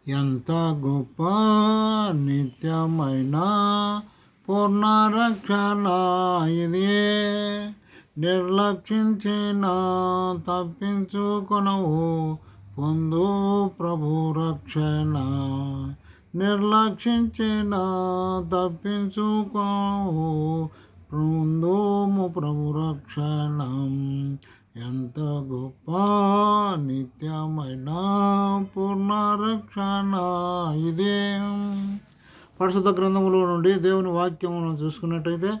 ఎంత గొప్ప నిత్యమైన పూర్ణ రక్షణ ఇది, నిర్లక్షించిన తప్పించుకొనవు పొందు ప్రభు రక్షణ, నిర్లక్షించిన తప్పించుకొనవు పొందుము ప్రభు రక్షణ. ఎంత గొప్ప నిత్యమైన పూర్ణ రక్షణ ఇదే. పరిశుద్ధ గ్రంథములో నుండి దేవుని వాక్యమును చూసుకున్నట్టయితే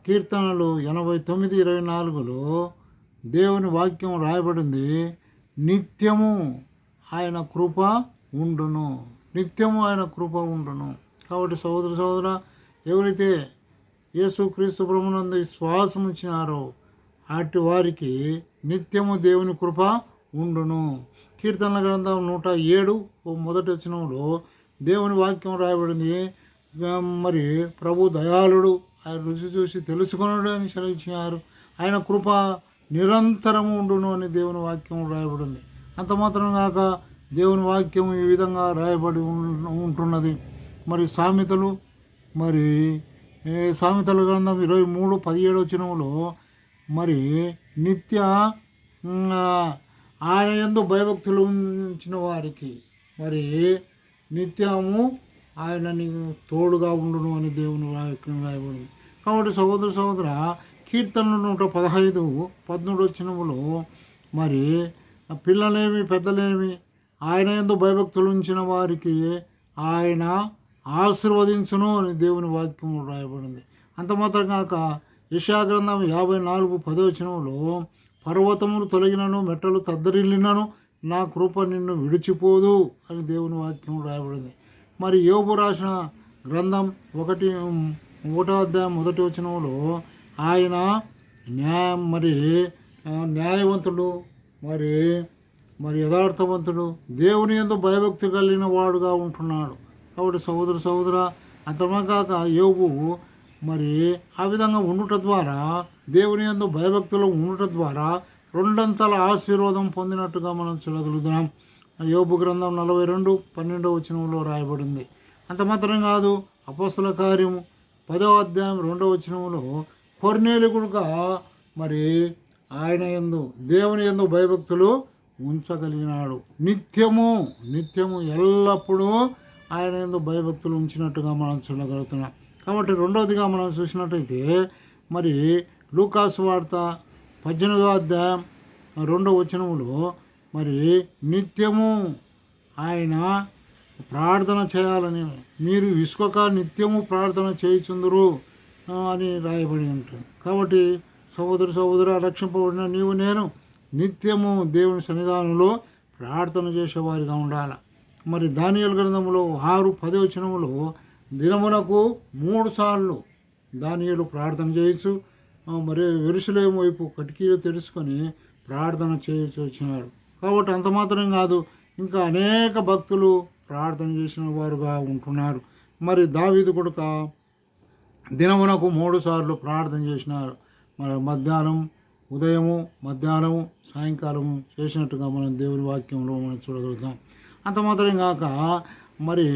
కీర్తనలు 89:24లో దేవుని వాక్యం రాయబడింది, నిత్యము ఆయన కృప ఉండును, నిత్యము ఆయన కృప ఉండును. కాబట్టి సహోదర ఎవరైతే యేసుక్రీస్తు ప్రభువునందు విశ్వాసం ఉంచినారో అటు వారికి నిత్యము దేవుని కృప ఉండును. కీర్తనల గ్రంథం 107 మొదటి వచనంలో దేవుని వాక్యం రాయబడింది, మరి ప్రభు దయాళుడు, ఆయన రుచి చూసి తెలుసుకున్నాడు అని సెలవిచ్చినారు, ఆయన కృప నిరంతరము ఉండును అని దేవుని వాక్యం రాయబడింది. అంత మాత్రం కాక దేవుని వాక్యం ఈ విధంగా రాయబడి ఉంటున్నది. మరి సామెతల గ్రంథం 23:17 వచనంలో మరి నిత్య ఆయన యందు భయభక్తులు ఉంచిన వారికి మరి నిత్యము ఆయన నీకు తోడుగా ఉండును అని దేవుని వాక్యం రాయబడింది. కాబట్టి సహోదర కీర్తనలు 115:13 వచనములో మరి పిల్లలేమి పెద్దలేమి ఆయన యందు భయభక్తులు ఉంచిన వారికి ఆయన ఆశీర్వదించును అని దేవుని వాక్యం రాయబడింది. అంత మాత్రం కాక యెషయా గ్రంథం 54:10 వచనంలో పర్వతములు తొలగినను మెట్టలు తద్దరిల్లినను నా కృప నిన్ను విడిచిపోదు అని దేవుని వాక్యం రాయబడింది. మరి యోబు రాసిన గ్రంథం 1వ అధ్యాయం 1వ వచనంలో ఆయన న్యాయవంతుడు మరి యథార్థవంతుడు, దేవుని యందు భయభక్తి కలిగిన వాడుగా ఉంటున్నాడు. కాబట్టి సహోదర అంతమా కాక యోబు మరి ఆ విధంగా ఉండుట ద్వారా, దేవుని యందు భయభక్తులు ఉండుట ద్వారా రెండంతల ఆశీర్వాదం పొందినట్టుగా మనం చూడగలుగుతున్నాం. యోబు గ్రంథం 42:12 వచనంలో రాయబడింది. అంత మాత్రం కాదు, అపోస్తల కార్యము 10వ అధ్యాయం 2వ వచనంలో కొర్నేలు కూడా మరి ఆయన యందు దేవుని యందు భయభక్తులు ఉంచగలిగినాడు. నిత్యము ఎల్లప్పుడూ ఆయన యందు భయభక్తులు ఉంచినట్టుగా మనం చూడగలుగుతున్నాం. కాబట్టి రెండవదిగా మనం చూసినట్టయితే మరి లూకాసు వార్త 18వ అధ్యాయం 2వ వచనములో మరి నిత్యము ఆయన ప్రార్థన చేయాలని, మీరు విసుకక నిత్యము ప్రార్థన చేయుచుందురు అని రాయబడి ఉంటుంది. కాబట్టి సహోదర రక్షింపబడిన నీవు నేను నిత్యము దేవుని సన్నిధానంలో ప్రార్థన చేసేవారిగా ఉండాలి. మరి దానియేలు గ్రంథంలో 6:10 వచనములో దినమునకు 3 సార్లు దానియేలు ప్రార్థన చేయొచ్చు, మరి యెరూషలేము వైపు కిటికీలు తెరుచుకొని ప్రార్థన చేయొచ్చు వచ్చినాడు. కాబట్టి అంత మాత్రం కాదు, ఇంకా అనేక భక్తులు ప్రార్థన చేసిన వారుగా ఉంటున్నారు. మరి దావీదు కొడుక దినమునకు 3 సార్లు ప్రార్థన చేసినారు. మరి ఉదయము మధ్యాహ్నము సాయంకాలము చేసినట్టుగా మనం దేవుని వాక్యంలో మనం చూడగలుగుతాం. అంత మాత్రం కాక మరి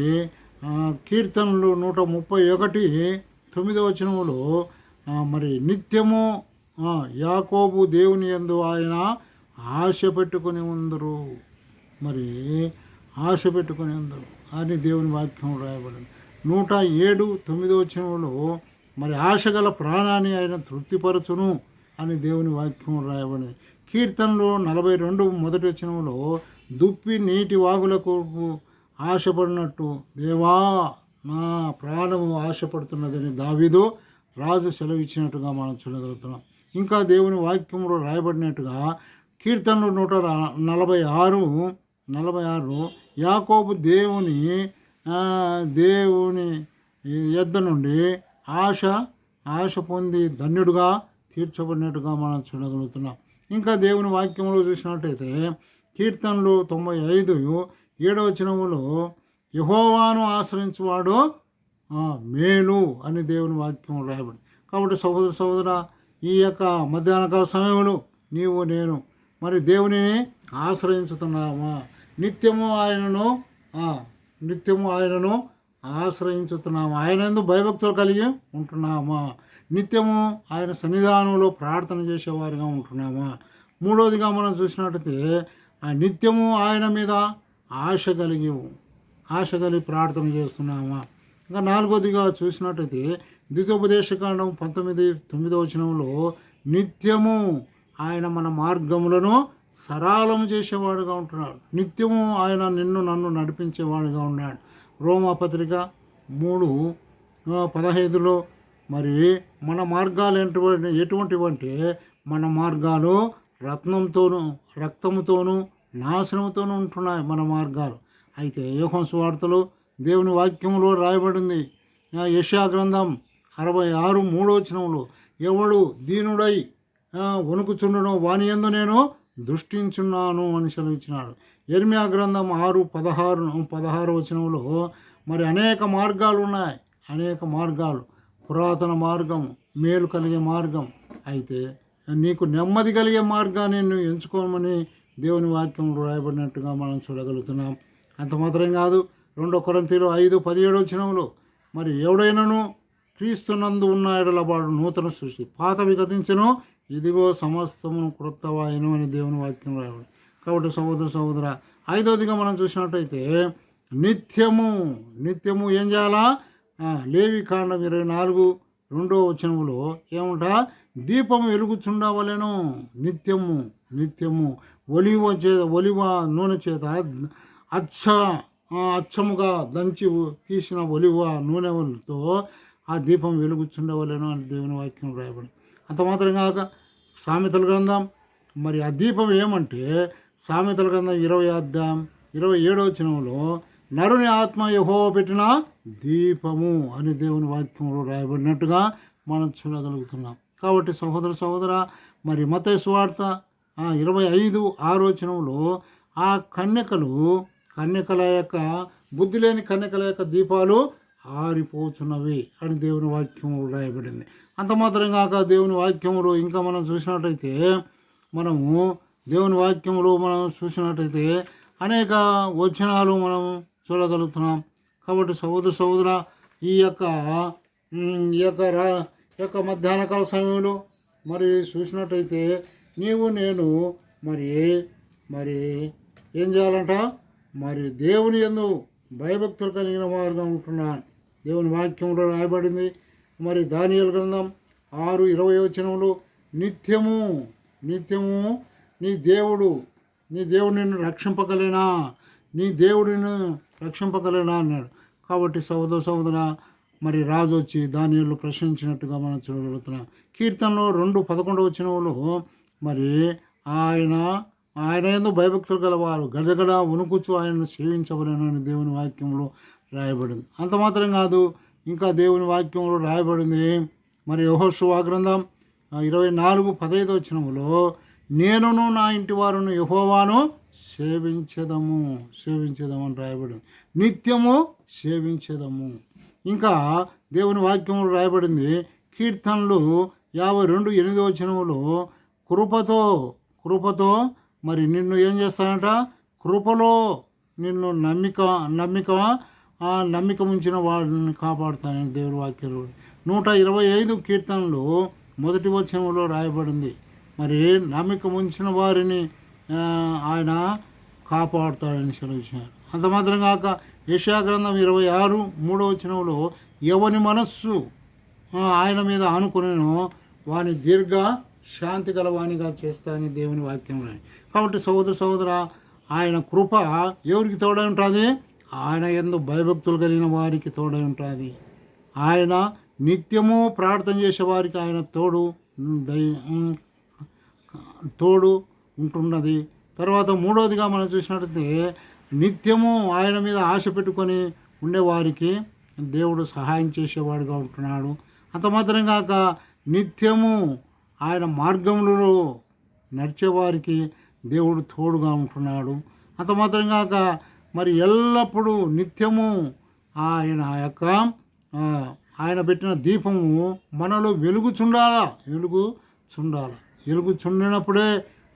కీర్తనలు 131:9 వచనములో మరి నిత్యము యాకోబు దేవుని యందు ఆయన ఆశ పెట్టుకొని ఉందరు, మరి ఆశ పెట్టుకొని ఉందరు అని దేవుని వాక్యం రాయబడింది. 107:9 వచనంలో మరి ఆశగల ప్రాణాన్ని ఆయన తృప్తిపరచును అని దేవుని వాక్యం రాయబడింది. కీర్తనలు 42 మొదటి వచనంలో దుప్పి నీటి వాగులకు ఆశపడినట్టు దేవా నా ప్రాణము ఆశపడుతున్నదని దావీదు రాజు సెలవిచ్చినట్టుగా మనం చూడగలుగుతున్నాం. ఇంకా దేవుని వాక్యంలో రాయబడినట్టుగా కీర్తనలు 146 యాకోబు దేవుని యొద్ద నుండి ఆశ పొంది ధన్యుడుగా తీర్చబడినట్టుగా మనం చూడగలుగుతున్నాం. ఇంకా దేవుని వాక్యంలో చూసినట్టయితే కీర్తనలు 95:7 వచనములో యెహోవాను ఆశ్రయించువాడు మేలు అని దేవుని వాక్యం రాయబడి. కాబట్టి సహోదర ఈ యొక్క మధ్యాహ్నకాల సమయంలో నీవు నేను మరి దేవుని ఆశ్రయించుతున్నామా, నిత్యము ఆయనను నిత్యము ఆయనను ఆశ్రయించుతున్నాము, ఆయన యందు భయభక్తులు కలిగి ఉంటున్నామా, నిత్యము ఆయన సన్నిధానంలో ప్రార్థన చేసేవారుగా ఉంటున్నామా. మూడవదిగా మనం చూసినట్టయితే నిత్యము ఆయన మీద ఆశ కలిగి ప్రార్థన చేస్తున్నామా. ఇంకా నాలుగోదిగా చూసినట్టయితే ద్వితోపదేశకాండం 19:9 నిత్యము ఆయన మన మార్గములను సరళము చేసేవాడుగా ఉంటున్నాడు, నిత్యము ఆయన నన్ను నడిపించేవాడుగా ఉన్నాడు. రోమాపత్రిక 3:15 మరి మన మార్గాలు ఎటువంటివంటే మన మార్గాలు రక్తముతోనూ నాశనముతోనూ ఉంటున్నాయి మన మార్గాలు. అయితే యోహాను సువార్తలో దేవుని వాక్యంలో రాయబడింది, యెషయా గ్రంథం 66:3 ఎవడు దీనుడై వణుకుచుండునో వాని యందు నేను దృష్టించున్నాను అని సెలవిచ్చినాడు. యెర్మయా గ్రంథం 6:16 మరి అనేక మార్గాలు ఉన్నాయి, అనేక మార్గాలు, పురాతన మార్గం, మేలు కలిగే మార్గం. అయితే నీకు నెమ్మది కలిగే మార్గాన్ని నువ్వు ఎంచుకోమని దేవుని వాక్యంలో రాయబడినట్టుగా మనం చూడగలుగుతున్నాం. అంత మాత్రం కాదు, 2 కొరింథీయులు 5:17 మరి ఎవడైనాను క్రీస్తునందు ఉన్న ఎడల వాడు నూతన సృష్టి, పాతవి గతించెను, ఇదిగో సమస్తమును క్రొత్తవాయను అని దేవుని వాక్యం రాయబడి. కాబట్టి సహోదర ఐదవదిగా మనం చూసినట్టయితే నిత్యము ఏం చేయాలా. లేవికాండం 24:2 ఏమంట, దీపం వెలుగుచుండవలెను, నిత్యము ఒలివ నూనె చేత అచ్చముగా దంచి తీసిన ఒలివ నూనెతో ఆ దీపం వెలుగుచుండవలెను అని దేవుని వాక్యం రాయబడి. అంత మాత్రం కాక సామెతల గ్రంథం మరి ఆ దీపం ఏమంటే సామెతల గ్రంథం 20:27 నరుని ఆత్మ యెహోవా పెట్టిన దీపము అని దేవుని వాక్యంలో రాయబడినట్టుగా మనం చూడగలుగుతున్నాం. కాబట్టి సహోదర మరి మత్తయి సువార్త 25:6 ఆ కన్యకల యొక్క బుద్ధి లేని కన్యకల యొక్క దీపాలు ఆరిపోచున్నవి అని దేవుని వాక్యంలో రాయబడింది. అంత మాత్రం కాక దేవుని వాక్యంలో ఇంకా మనం చూసినట్టయితే అనేక వచనాలు మనం చూడగలుగుతున్నాం. కాబట్టి సహోదర ఈ యొక్క మధ్యాహ్నకాల సమయంలో మరి చూసినట్టయితే నేను మరి ఏం చేయాలంట, మరి దేవుని యందు భయభక్తులు కలిగిన వారుగా ఉంటున్నాను. దేవుని వాక్యంలో రాయబడింది. మరి దానియేలు గ్రంథం 6:20 నిత్యము నీ దేవుడు నిన్ను రక్షింపగలేనా, అన్నాడు. కాబట్టి సహోదర మరి రాజు వచ్చి దానియేలు ప్రశ్నించినట్టుగా మనం చూడగలుగుతున్నాం. కీర్తనలో 2:11 మరి ఆయన యందు భయభక్తులు గలవారు గడగడ వణుకుచు ఆయనను సేవించవలెను అని దేవుని వాక్యంలో రాయబడింది. అంత మాత్రం కాదు, ఇంకా దేవుని వాక్యంలో రాయబడింది మరి యెహోషువ గ్రంథం 24:15 నేనును నా ఇంటి వారును యెహోవాను సేవించెదము అని రాయబడింది. నిత్యము సేవించెదము. ఇంకా దేవుని వాక్యంలో రాయబడింది కీర్తనలు 52:8 కృపతో మరి నిన్ను ఏం చేస్తానంట, కృపలో నిన్ను నమ్మిక ఉంచిన వాడిని కాపాడుతానని దేవుని వాక్యంలో 125 కీర్తనలు 1 రాయబడింది. మరి నమ్మిక ఉంచిన వారిని ఆయన కాపాడుతాడని సెలవిచ్చినారు. అంత మాత్రం కాక యెషయా గ్రంథం 26:3 ఎవని మనస్సు ఆయన మీద ఆనుకునేనో వాని దీర్ఘ శాంతి గలవానిగా చేస్తానని దేవుని వాక్యం. కాబట్టి సహోదర ఆయన కృప ఎవరికి తోడై ఉంటుంది, ఆయన యందు భయభక్తులు కలిగిన వారికి తోడై ఉంటుంది. ఆయన నిత్యము ప్రార్థన చేసే వారికి ఆయన తోడు ఉంటున్నది. తర్వాత మూడవదిగా మనం చూసినట్లయితే నిత్యము ఆయన మీద ఆశ పెట్టుకొని ఉండేవారికి దేవుడు సహాయం చేసేవాడుగా ఉంటున్నాడు. అంత మాత్రం కాక నిత్యము ఆయన మార్గంలో నడిచేవారికి దేవుడు తోడుగా ఉంటున్నాడు. అంత మాత్రం కాక మరి ఎల్లప్పుడూ నిత్యము ఆయన పెట్టిన దీపము మనలో వెలుగుచుండినప్పుడే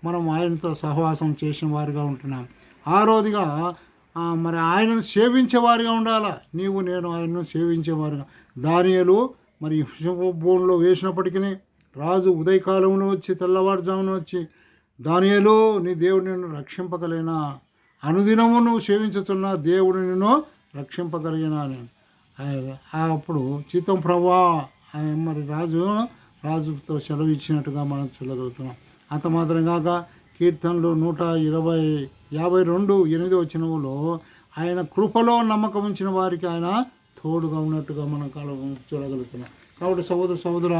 మనం ఆయనతో సహవాసం చేసిన వారిగా ఉంటున్నాం. ఆరోదిగా మరి ఆయనను సేవించేవారిగా ఉండాలా. నీవు నేను ఆయనను సేవించేవారుగా. దానియేలు మరి భూమిలో వేసినప్పటికీ రాజు ఉదయకాలంలో వచ్చి తెల్లవారుజామున వచ్చి, దానియేలు నీ దేవుడు నిన్ను రక్షింపగలిగినా, అనుదినము నువ్వు సేవించుతున్న దేవుడు నిన్ను రక్షింపగలిగినా నేను అప్పుడు చిత్తం ప్రభా మరి రాజుతో సెలవు ఇచ్చినట్టుగా మనం చూడగలుగుతున్నాం. అంత మాత్రం కాక కీర్తనలు 52:8 ఆయన కృపలో నమ్మకం ఉంచిన వారికి ఆయన తోడుగా ఉన్నట్టుగా మనం చూడగలుగుతున్నాం. కాబట్టి సహోదర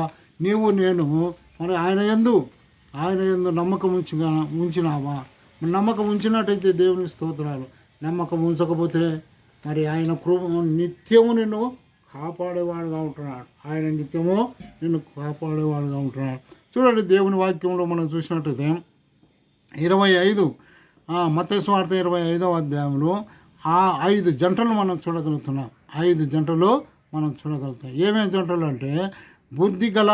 నీవు నేను మరి ఆయన యందు నమ్మకం ఉంచినావా? నమ్మకం ఉంచినట్టయితే దేవునికి స్తోత్రాలు. నమ్మకం ఉంచకపోతే మరి ఆయన నిత్యము నిన్ను కాపాడేవాడుగా ఉంటున్నాడు. ఆయన నిత్యము నిన్ను కాపాడేవాడుగా ఉంటున్నాడు. చూడండి, దేవుని వాక్యంలో మనం చూసినట్టయితే 25 మత్తయి సువార్త 25వ అధ్యాయంలో 5 జంటలు మనం చూడగలుగుతున్నాం. 5 జంటలు మనం చూడగలుగుతాం. ఏమేమి జంటలు అంటే బుద్ధి గల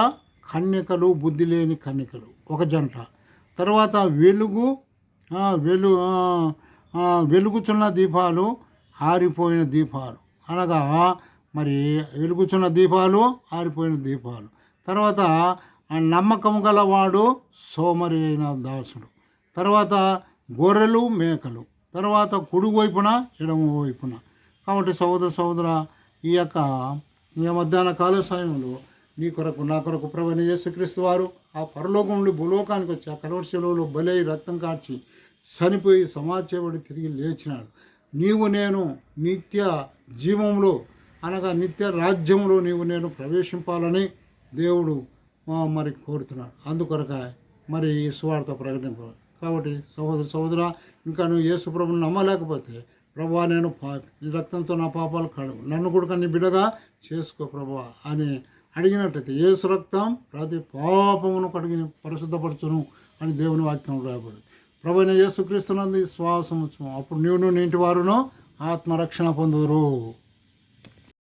కన్యకలు, బుద్ధి లేని కన్యకలు ఒక జంట. తర్వాత వెలుగుచున్న దీపాలు, ఆరిపోయిన దీపాలు, అనగా మరి వెలుగుచున్న దీపాలు, ఆరిపోయిన దీపాలు. తర్వాత నమ్మకం గలవాడు, సోమరి అయిన దాసుడు. తర్వాత గొర్రెలు, మేకలు. తర్వాత కుడి వైపున, ఎడమ వైపున. కాబట్టి సహోదర ఈ మధ్యాహ్న కాల సమయంలో నీ కొరకు నా కొరకు ప్రభువైన యేసుక్రీస్తు వారు ఆ పరలోకం నుండి భూలోకానికి వచ్చి ఆ కల్వరి శిలువలో బలై రక్తం కార్చి చనిపోయి సమాధి చేయబడి తిరిగి లేచినాడు. నీవు నేను నిత్య జీవంలో, అనగా నిత్య రాజ్యంలో నీవు నేను ప్రవేశింపాలని దేవుడు మరి కోరుతున్నాడు. అందుకొరక మరి ఈ సువార్త ప్రకటింపాలి. కాబట్టి సహోదర ఇంకా నువ్వు యేసు ప్రభువుని నమ్మలేకపోతే, ప్రభువా నేను నీ రక్తంతో నా పాపాలు కడుగు, నన్ను కూడా నీ బిడ్డగా చేసుకో ప్రభువా అని అడిగినట్టయితే యేసు రక్తం ప్రతి పాపమును కడిగి పరిశుద్ధపరచును అని దేవుని వాక్యం రాయబడింది. ప్రభువైన యేసుక్రీస్తునందు శ్వాసము, అప్పుడు నీవును నీ ఇంటి వారును ఆత్మరక్షణ పొందుదురు.